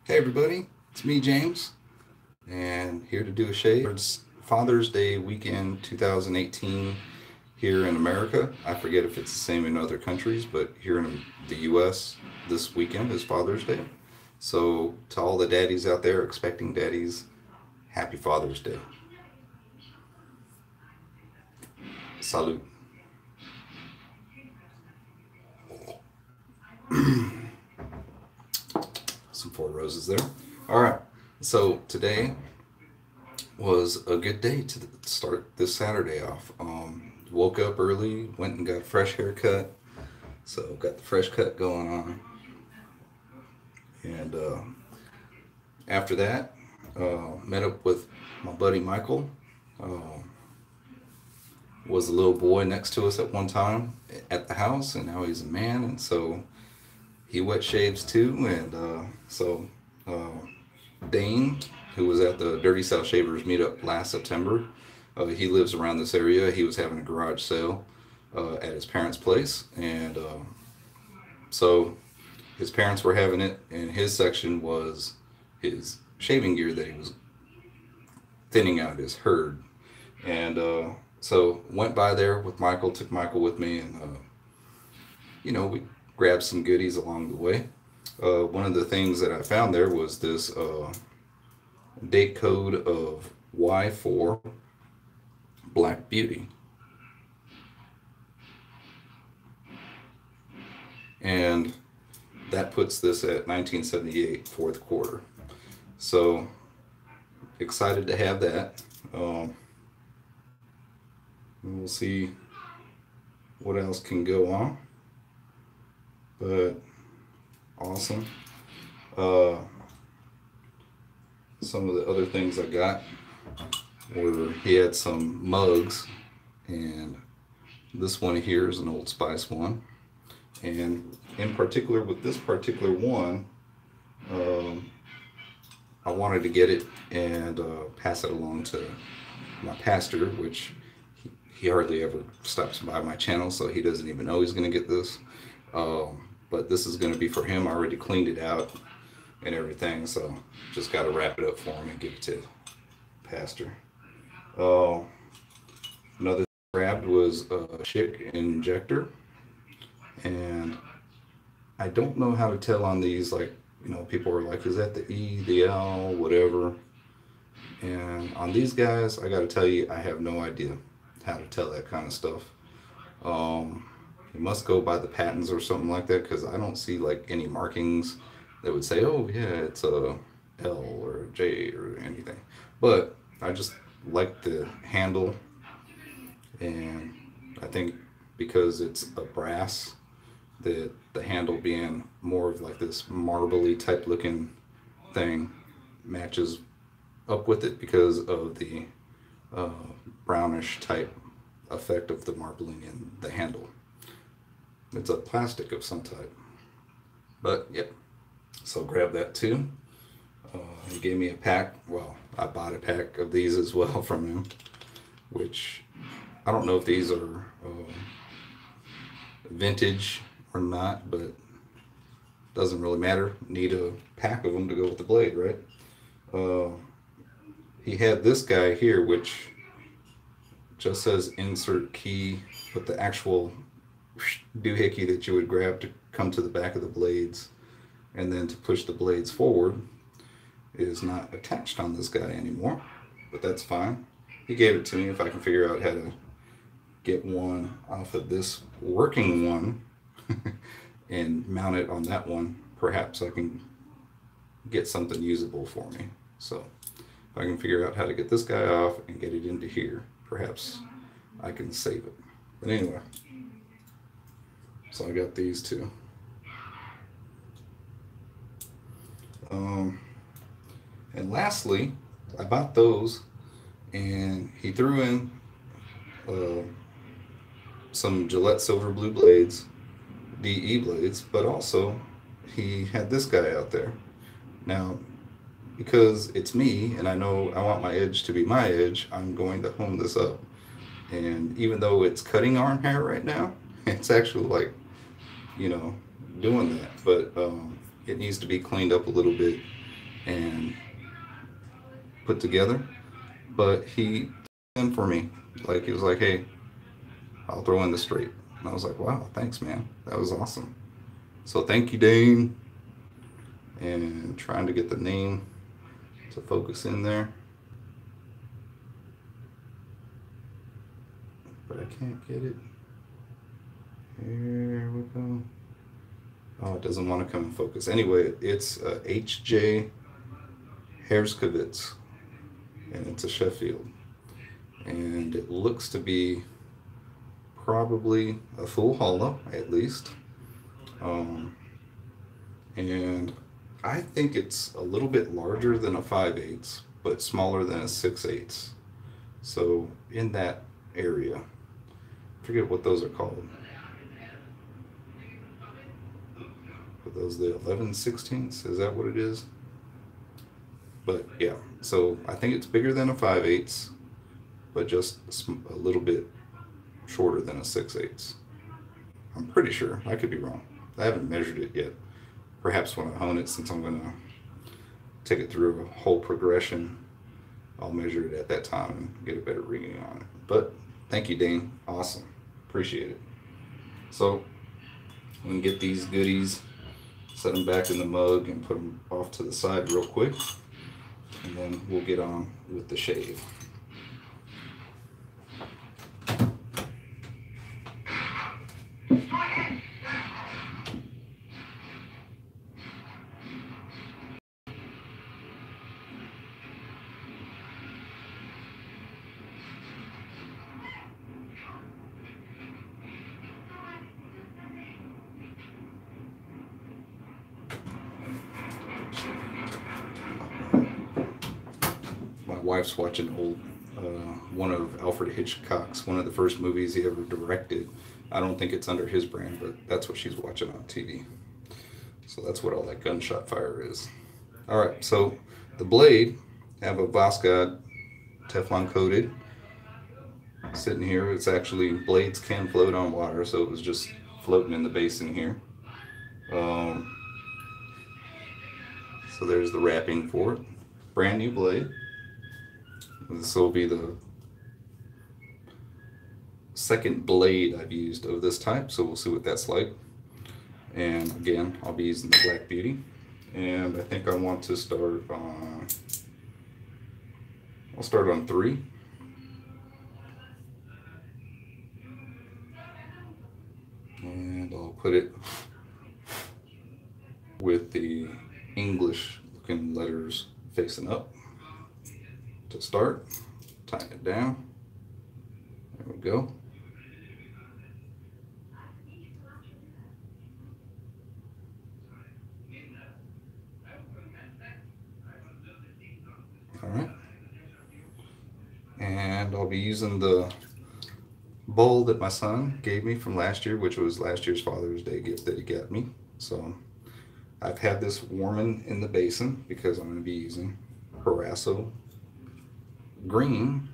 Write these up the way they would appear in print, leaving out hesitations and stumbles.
Hey everybody, it's me James, and here to do a shave. It's Father's Day weekend 2018 here in America. I forget if it's the same in other countries, but here in the US, this weekend is Father's Day. So to all the daddies out there, expecting daddies, happy Father's Day. Salute. Some four roses there. All right. So today was a good day to start this Saturday off. Woke up early, went and got a fresh haircut. So got the fresh cut going on, and after that, met up with my buddy Michael. Uh, was a little boy next to us at one time at the house, and now he's a man, and so he wet shaves too. And uh, Dane, who was at the Dirty South Shavers meetup last September, he lives around this area. He was having a garage sale at his parents' place, and so his parents were having it, and his section was his shaving gear that he was thinning out his herd. And so went by there with Michael, took Michael with me, and we grabbed some goodies along the way. One of the things that I found there was this date code of Y4 Black Beauty. And that puts this at 1978 fourth quarter. So excited to have that. We'll see what else can go on. But awesome. Uh, some of the other things I got were he had some mugs, and this one here is an Old Spice one. And in particular, with this particular one, um, I wanted to get it and pass it along to my pastor, which he hardly ever stops by my channel, so he doesn't even know he's going to get this. But this is going to be for him. I already cleaned it out and everything, so just got to wrap it up for him and give it to pastor. Uh, Another thing I grabbed was a chick injector, and I don't know how to tell on these. Like, people are like, is that the E, the L, whatever? And on these guys, I got to tell you, I have no idea how to tell that kind of stuff. You must go by the patents or something like that, because I don't see like any markings that would say, oh yeah, it's a L or a J or anything. But I just like the handle, and I think because it's a brass, that the handle being more of like this marbly type looking thing matches up with it because of the uh, brownish type effect of the marbling in the handle. It's a plastic of some type. But yeah, so grab that too. He gave me a pack. Well, I bought a pack of these as well from him, which I don't know if these are vintage or not, but doesn't really matter. Need a pack of them to go with the blade, right? Uh, he had this guy here, which just says insert key, but the actual doohickey that you would grab to come to the back of the blades and then to push the blades forward is not attached on this guy anymore, but that's fine. He gave it to me. If I can figure out how to get one off of this working one and mount it on that one, perhaps I can get something usable for me. So if I can figure out how to get this guy off and get it into here, perhaps I can save it. But anyway, so I got these two. And lastly, I bought those, and he threw in uh, some Gillette Silver Blue blades, DE blades, but also he had this guy out there. Now, because it's me and I know I want my edge to be my edge, I'm going to hone this up. And even though it's cutting arm hair right now, it's actually like, you know, doing that. But it needs to be cleaned up a little bit and put together. But he in for me. Like, he was like, hey, I'll throw in the straight. And I was like, wow, thanks, man. That was awesome. So thank you, Dane. And trying to get the name to focus in there. But I can't get it. Here we go. Oh, it doesn't want to come in focus. Anyway, it's H.J. Herskovitz, and it's a Sheffield. And it looks to be probably a full hollow, at least. And I think it's a little bit larger than a 5/8, but smaller than a 6/8. So in that area, I forget what those are called. Are those the 11/16? Is that what it is? But yeah, so I think it's bigger than a 5/8, but just a little bit shorter than a 6/8. I'm pretty sure. I could be wrong. I haven't measured it yet. Perhaps when I hone it, since I'm going to take it through a whole progression, I'll measure it at that time and get a better reading on it. But thank you, Dane. Awesome. Appreciate it. So we can get these goodies, set them back in the mug, and put them off to the side real quick. And then we'll get on with the shave. My wife's watching one of Alfred Hitchcock's, one of the first movies he ever directed. I don't think it's under his brand, but that's what she's watching on TV. So that's what all that gunshot fire is. All right, so the blade, I have a Voskhod Teflon coated sitting here. It's actually, blades can float on water, so it was just floating in the basin here. So there's the wrapping for it. Brand new blade. This will be the second blade I've used of this type, so we'll see what that's like. And again, I'll be using the Black Beauty. And I think I want to start on, I'll start on 3. And I'll put it with the English looking letters facing up to start. Tighten it down. There we go. All right. And I'll be using the bowl that my son gave me from last year, which was last year's Father's Day gift that he got me. So I've had this warming in the basin because I'm going to be using Paraso green.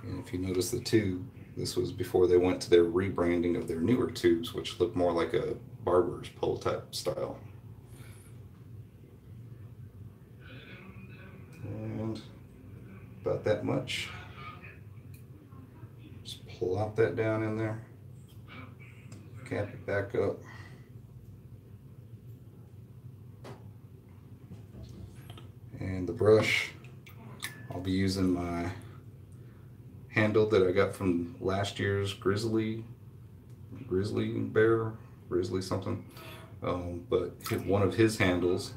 And if you notice the tube, this was before they went to their rebranding of their newer tubes, which look more like a barber's pole type style. And about that much. Just plop that down in there. Cap it back up. And the brush, I'll be using my handle that I got from last year's Grizzly Bear, Grizzly something. But one of his handles,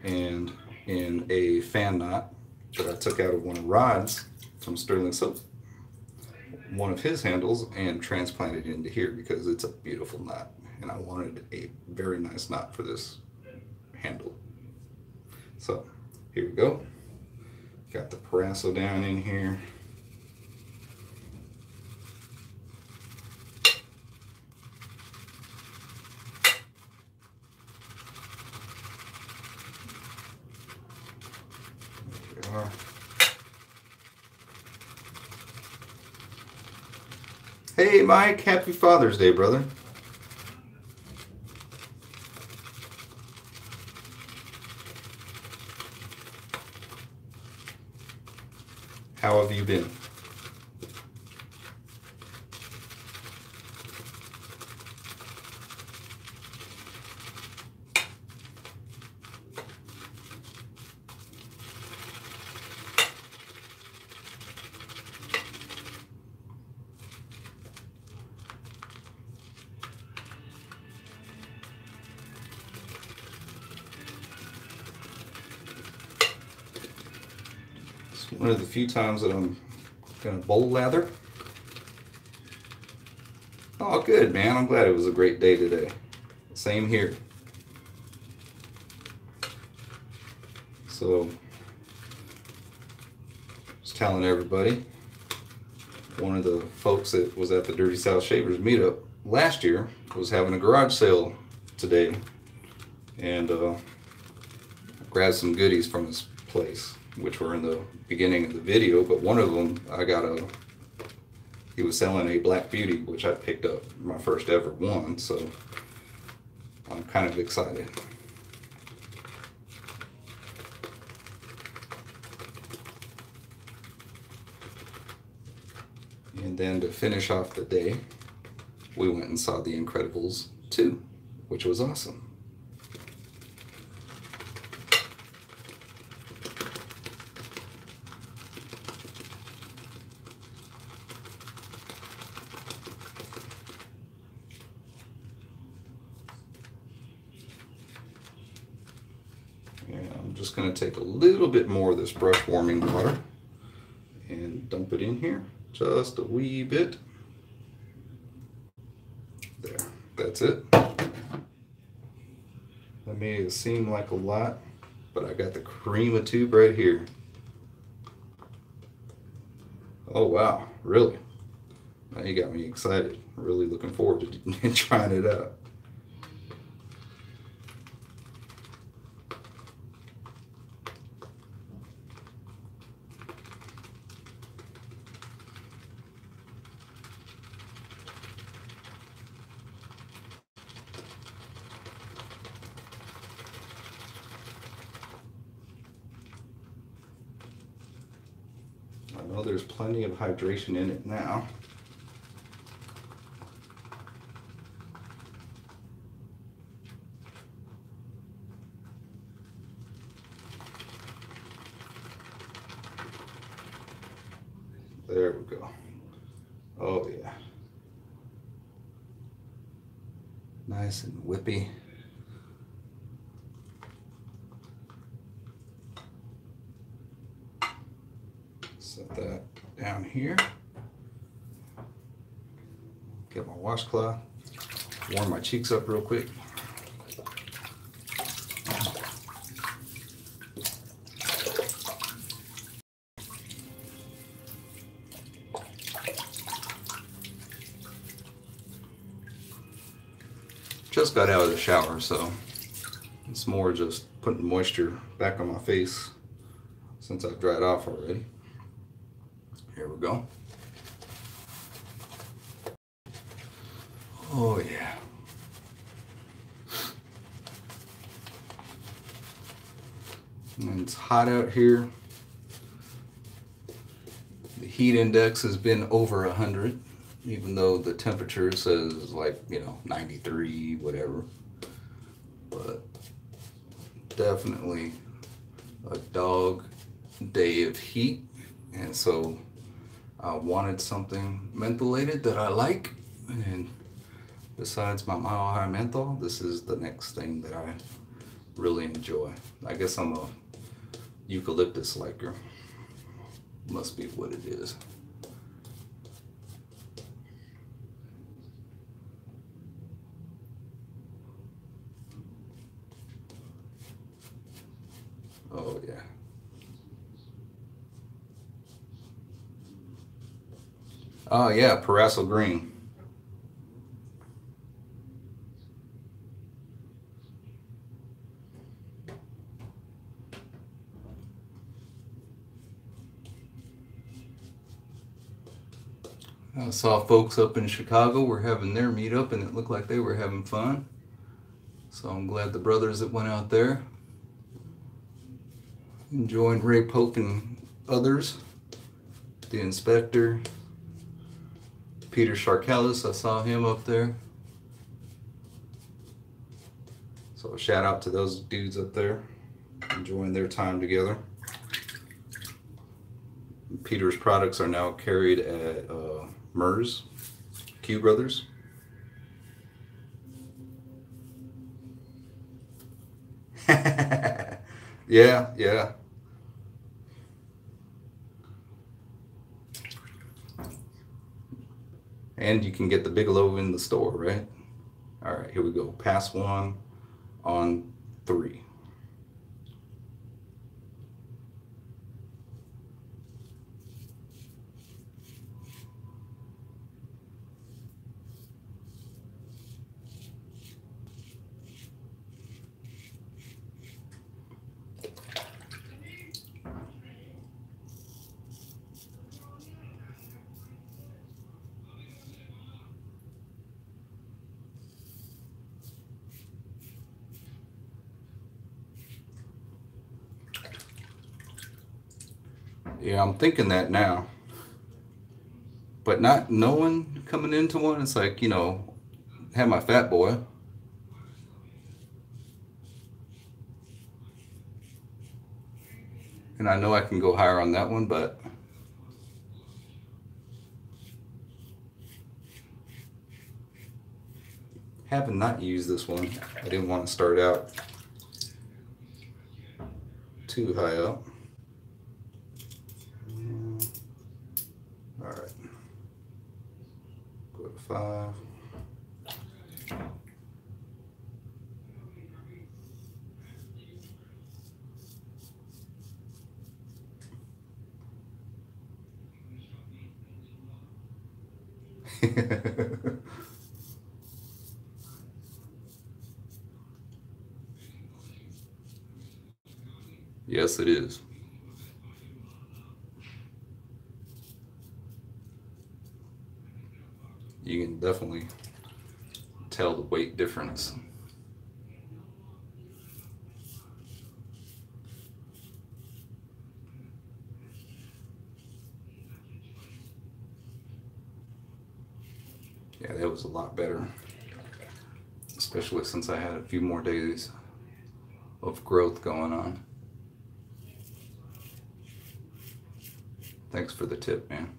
and in a fan knot that I took out of one of Rod's from Sterling Soap, one of his handles, and transplanted it into here because it's a beautiful knot. And I wanted a very nice knot for this handle. So here we go. Got the Paraso down in here. There we are. Hey Mike, happy Father's Day, brother. How have you been? It's one of the few times that I'm gonna bowl lather. Oh, good, man. I'm glad it was a great day today. Same here. So, just telling everybody, one of the folks that was at the Dirty South Shavers meetup last year was having a garage sale today, and grabbed some goodies from his place, which were in the beginning of the video. But one of them, he was selling a Black Beauty, which I picked up, my first ever one, so I'm kind of excited. And then to finish off the day, we went and saw The Incredibles 2, which was awesome. And I'm just going to take a little bit more of this brush warming water and dump it in here. Just a wee bit. There, that's it. That may seem like a lot, but I got the cream of tube right here. Oh wow, really? Now you got me excited. Really looking forward to trying it out. I know there's plenty of hydration in it now. There we go. Oh yeah. Nice and whippy. Set that down here. Get my washcloth. Warm my cheeks up real quick. Just got out of the shower, so it's more just putting moisture back on my face since I've dried off already. Here we go. Oh yeah. And it's hot out here. The heat index has been over 100, even though the temperature says like, 93, whatever. But definitely a dog day of heat. And so I wanted something mentholated that I like, and besides my Mile High Menthol, this is the next thing that I really enjoy. I guess I'm a eucalyptus liker. Must be what it is. Oh yeah. Oh yeah, Parasol Green. I saw folks up in Chicago were having their meetup, and it looked like they were having fun. So I'm glad the brothers that went out there enjoying Ray Pope and others. the inspector. Peter Sharkelis, I saw him up there. So shout out to those dudes up there, enjoying their time together. Peter's products are now carried at MERS, Q Brothers. Yeah, yeah. And you can get the Bigelow in the store, right? All right, here we go. Pass one on 3. Yeah, I'm thinking that now. But not knowing coming into one, it's like, you know, have my fat boy. And I know I can go higher on that one, but having not used this one, I didn't want to start out too high up. All right, go to 5. Yes, it is. You can definitely tell the weight difference. Yeah, that was a lot better, especially since I had a few more days of growth going on. Thanks for the tip, man.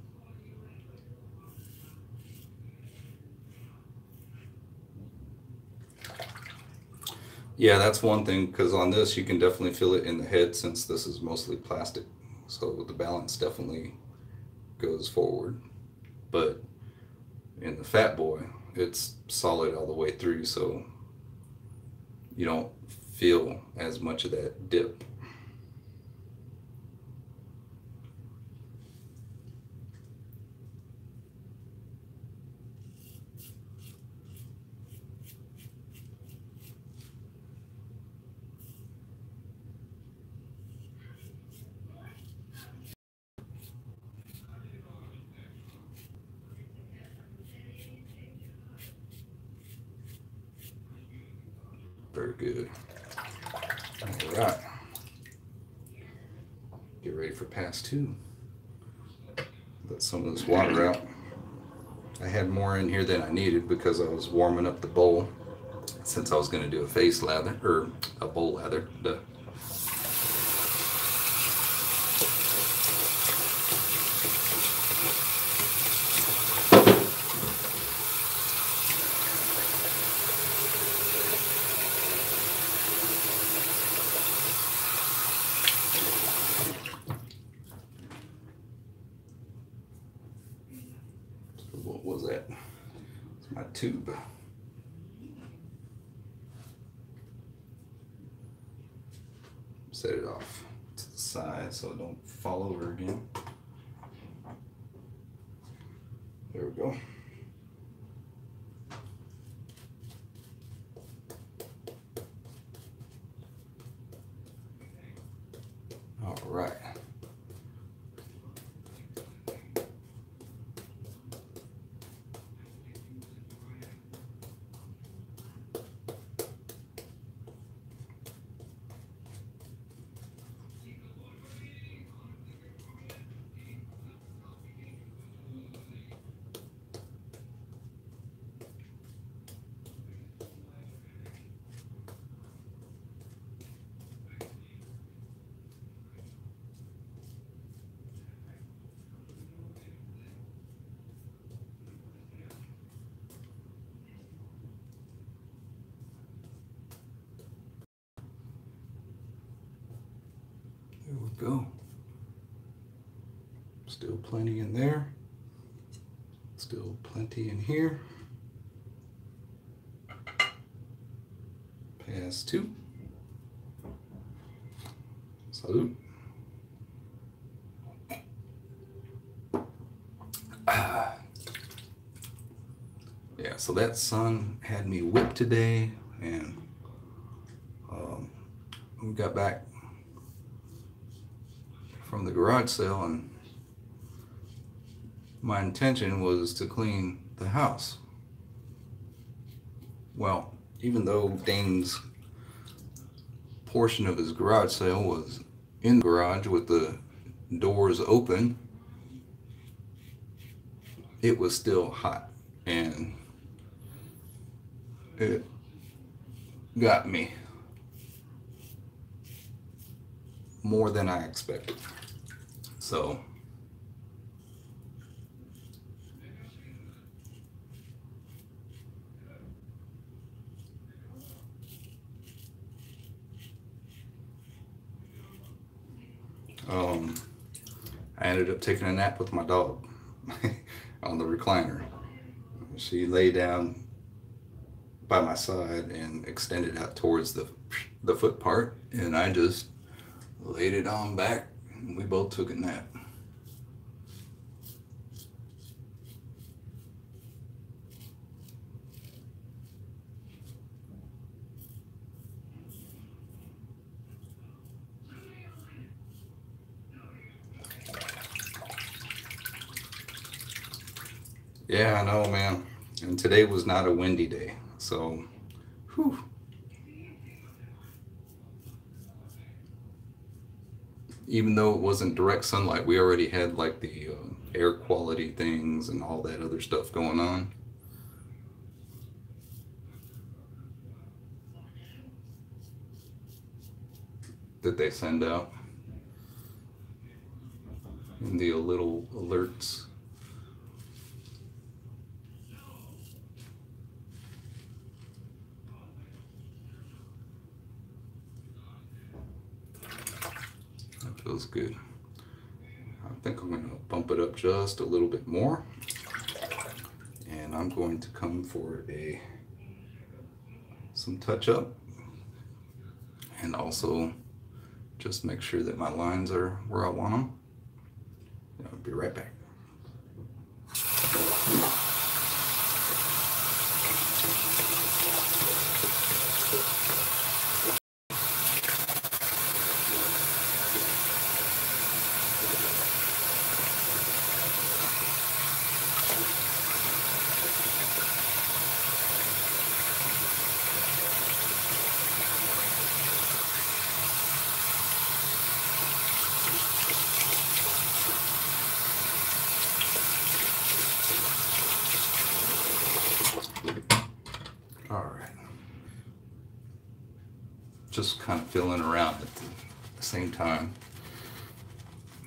Yeah, that's one thing, because on this you can definitely feel it in the head since this is mostly plastic. So the balance definitely goes forward. But in the Fat Boy, it's solid all the way through, so you don't feel as much of that dip. Very good. All right. Get ready for pass 2. Let some of this water out. I had more in here than I needed because I was warming up the bowl since I was going to do a face lather, or a bowl lather. Duh. What was that? It's my tube. Set it off to the side so it don't fall over again. There we go. All right. go. Still plenty in there. Still plenty in here. Pass 2. Salute. Yeah, so that son had me whipped today, and we got back from the garage sale, and my intention was to clean the house. Well, even though Dane's portion of his garage sale was in the garage with the doors open, it was still hot, and it got me more than I expected. So I ended up taking a nap with my dog on the recliner. She lay down by my side and extended out towards the foot part, and I just laid it on back, and we both took a nap. Yeah, I know, man. And today was not a windy day, so whew. Even though it wasn't direct sunlight, we already had like the air quality things and all that other stuff going on. That they send out in the little alerts. That feels good. I think I'm going to bump it up just a little bit more, and I'm going to come for some touch up, and also just make sure that my lines are where I want them. I'll be right back. Just kind of feeling around at the same time.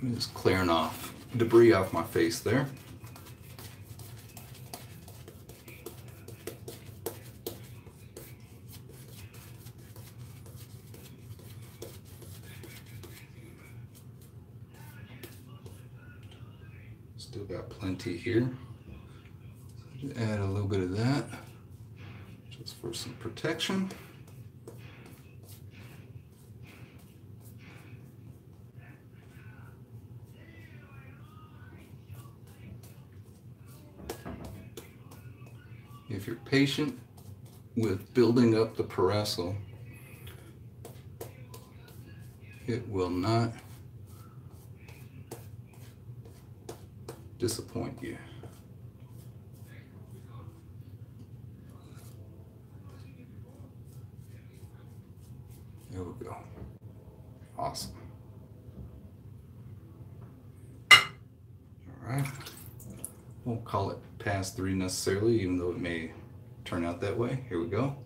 I'm just clearing off debris off my face there. Still got plenty here. Just add a little bit of that just for some protection. If you're patient with building up the parasol, it will not disappoint you. There we go. Awesome. All right. Won't call it pass 3 necessarily, even though it may turn out that way. Here we go.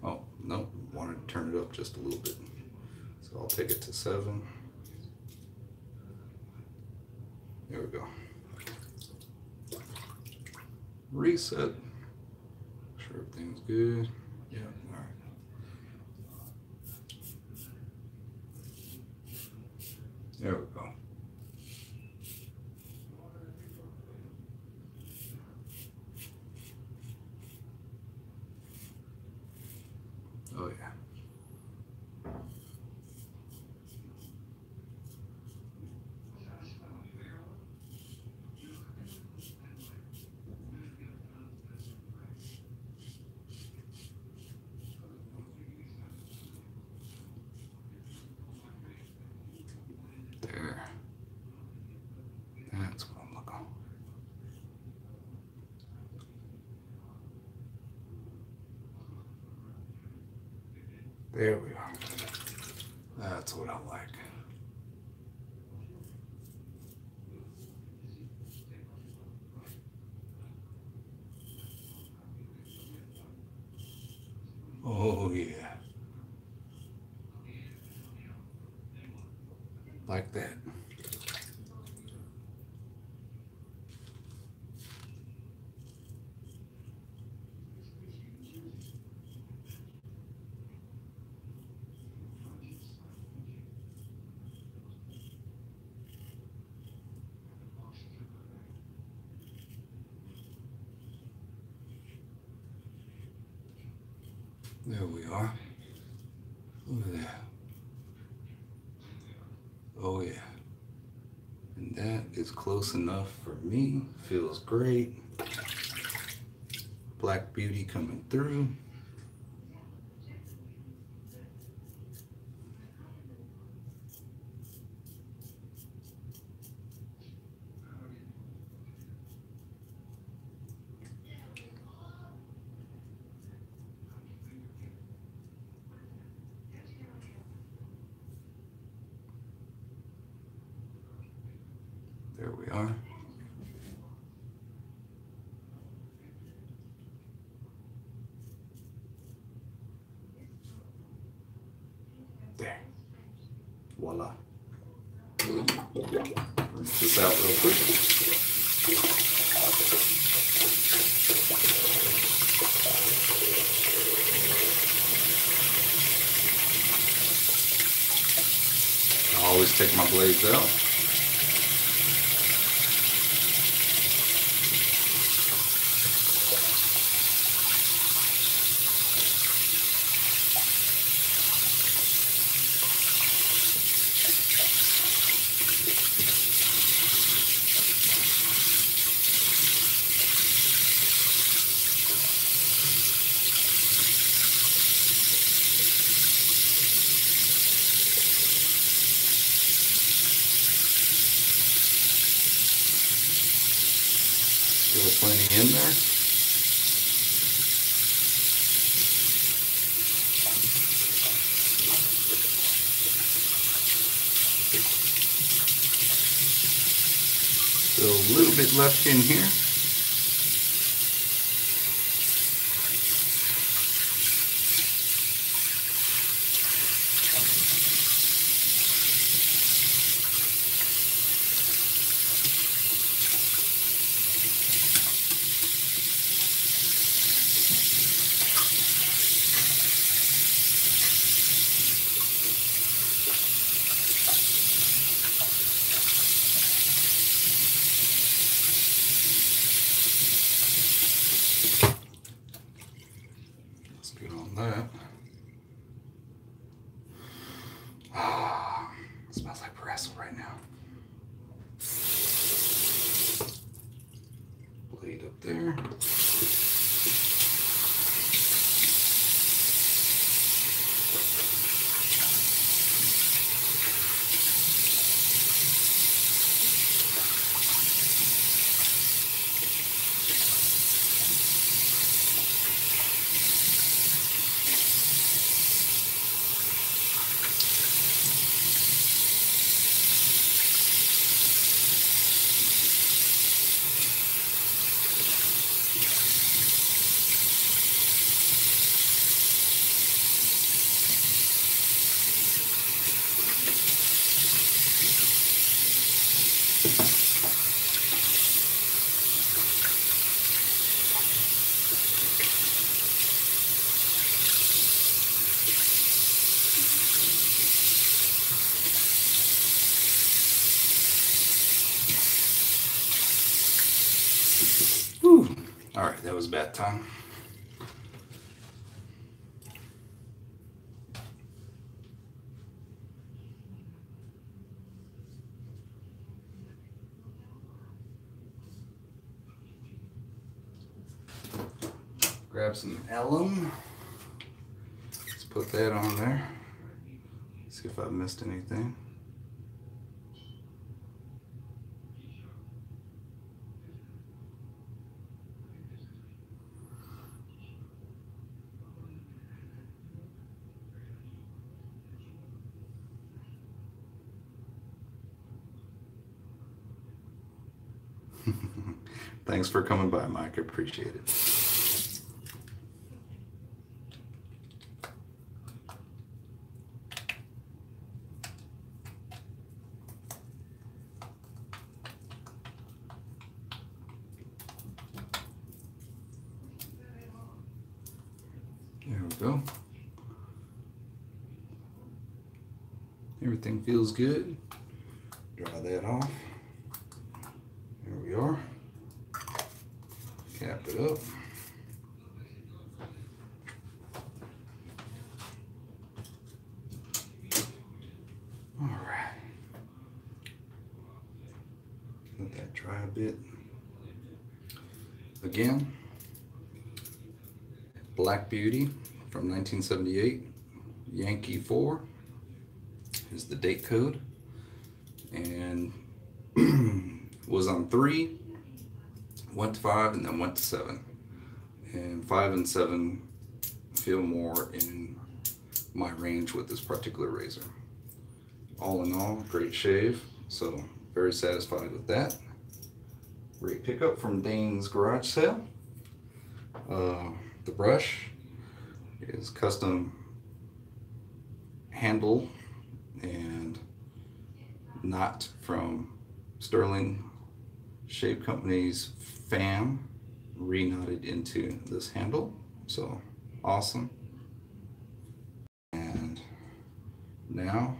Oh, no, wanted to turn it up just a little bit. So I'll take it to 7. There we go. Reset. Sure everything's good. Yeah, all right. Oh yeah. There. That's what I'm looking. There we are. That's what I like. Oh yeah. Like that. There we are. Look at that. Oh yeah. And that is close enough for me. Feels great. Black beauty coming through. There we are. There. Voila. Rinse this out real quick. I always take my blades out. Still plenty in there. Still a little bit left in here. Let's get on that. Ah, it smells like wrestle right now. Blade up there. Whew. All right, that was bath time. Grab some alum. Let's put that on there. See if I missed anything. Thanks for coming by, Mike. I appreciate it. There we go. Everything feels good. Dry that off. There we are. Cap it up. All right. Let that dry a bit. Again, Black Beauty from 1978, Yankee 4 is the date code, and was on 3, went to 5, and then went to 7. And 5 and 7 feel more in my range with this particular razor. All in all, great shave, so very satisfied with that. Great pickup from Dane's garage sale. The brush is custom handle and knot from Sterling Shave Company's FAM, re-knotted into this handle, so awesome. And now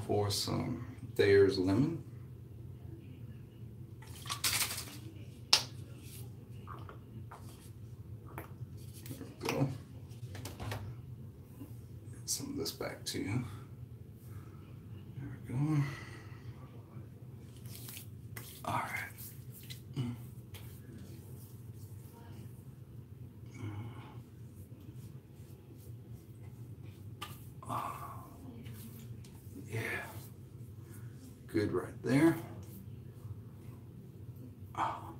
for some Thayer's Lemon. There we go. Get some of this back to you. There we go. All right. Yeah. Good right there. Oh.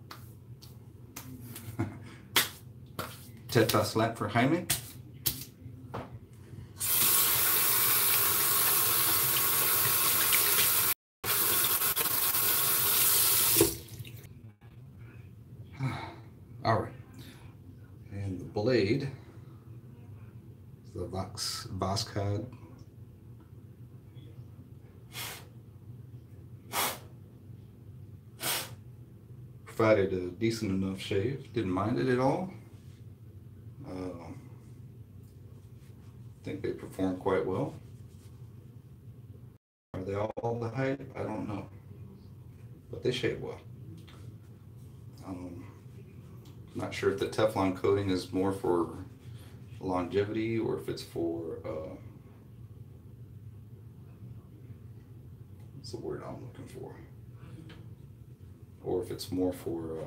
Teta slap for Jaime. All right, and the blade is the Voskhod. Provided a decent enough shave, didn't mind it at all. I think they perform quite well. Are they all the hype? I don't know, but they shave well. Not sure if the Teflon coating is more for longevity or if it's for what's the word I'm looking for, or if it's more for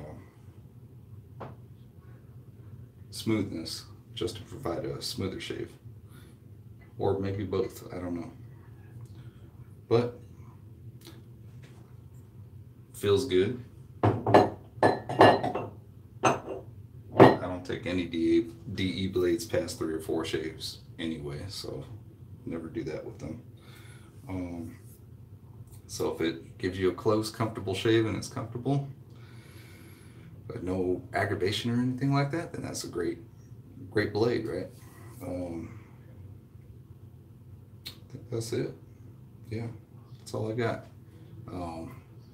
smoothness, just to provide a smoother shave, or maybe both, I don't know, but feels good. Take any DE blades past 3 or 4 shaves anyway, so never do that with them. So if it gives you a close, comfortable shave and it's comfortable, but no aggravation or anything like that, then that's a great blade, right? I think that's it. Yeah, that's all I got.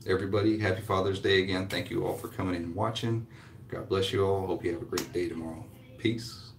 Everybody, happy Father's Day again. Thank you all for coming in and watching. God bless you all. Hope you have a great day tomorrow. Peace.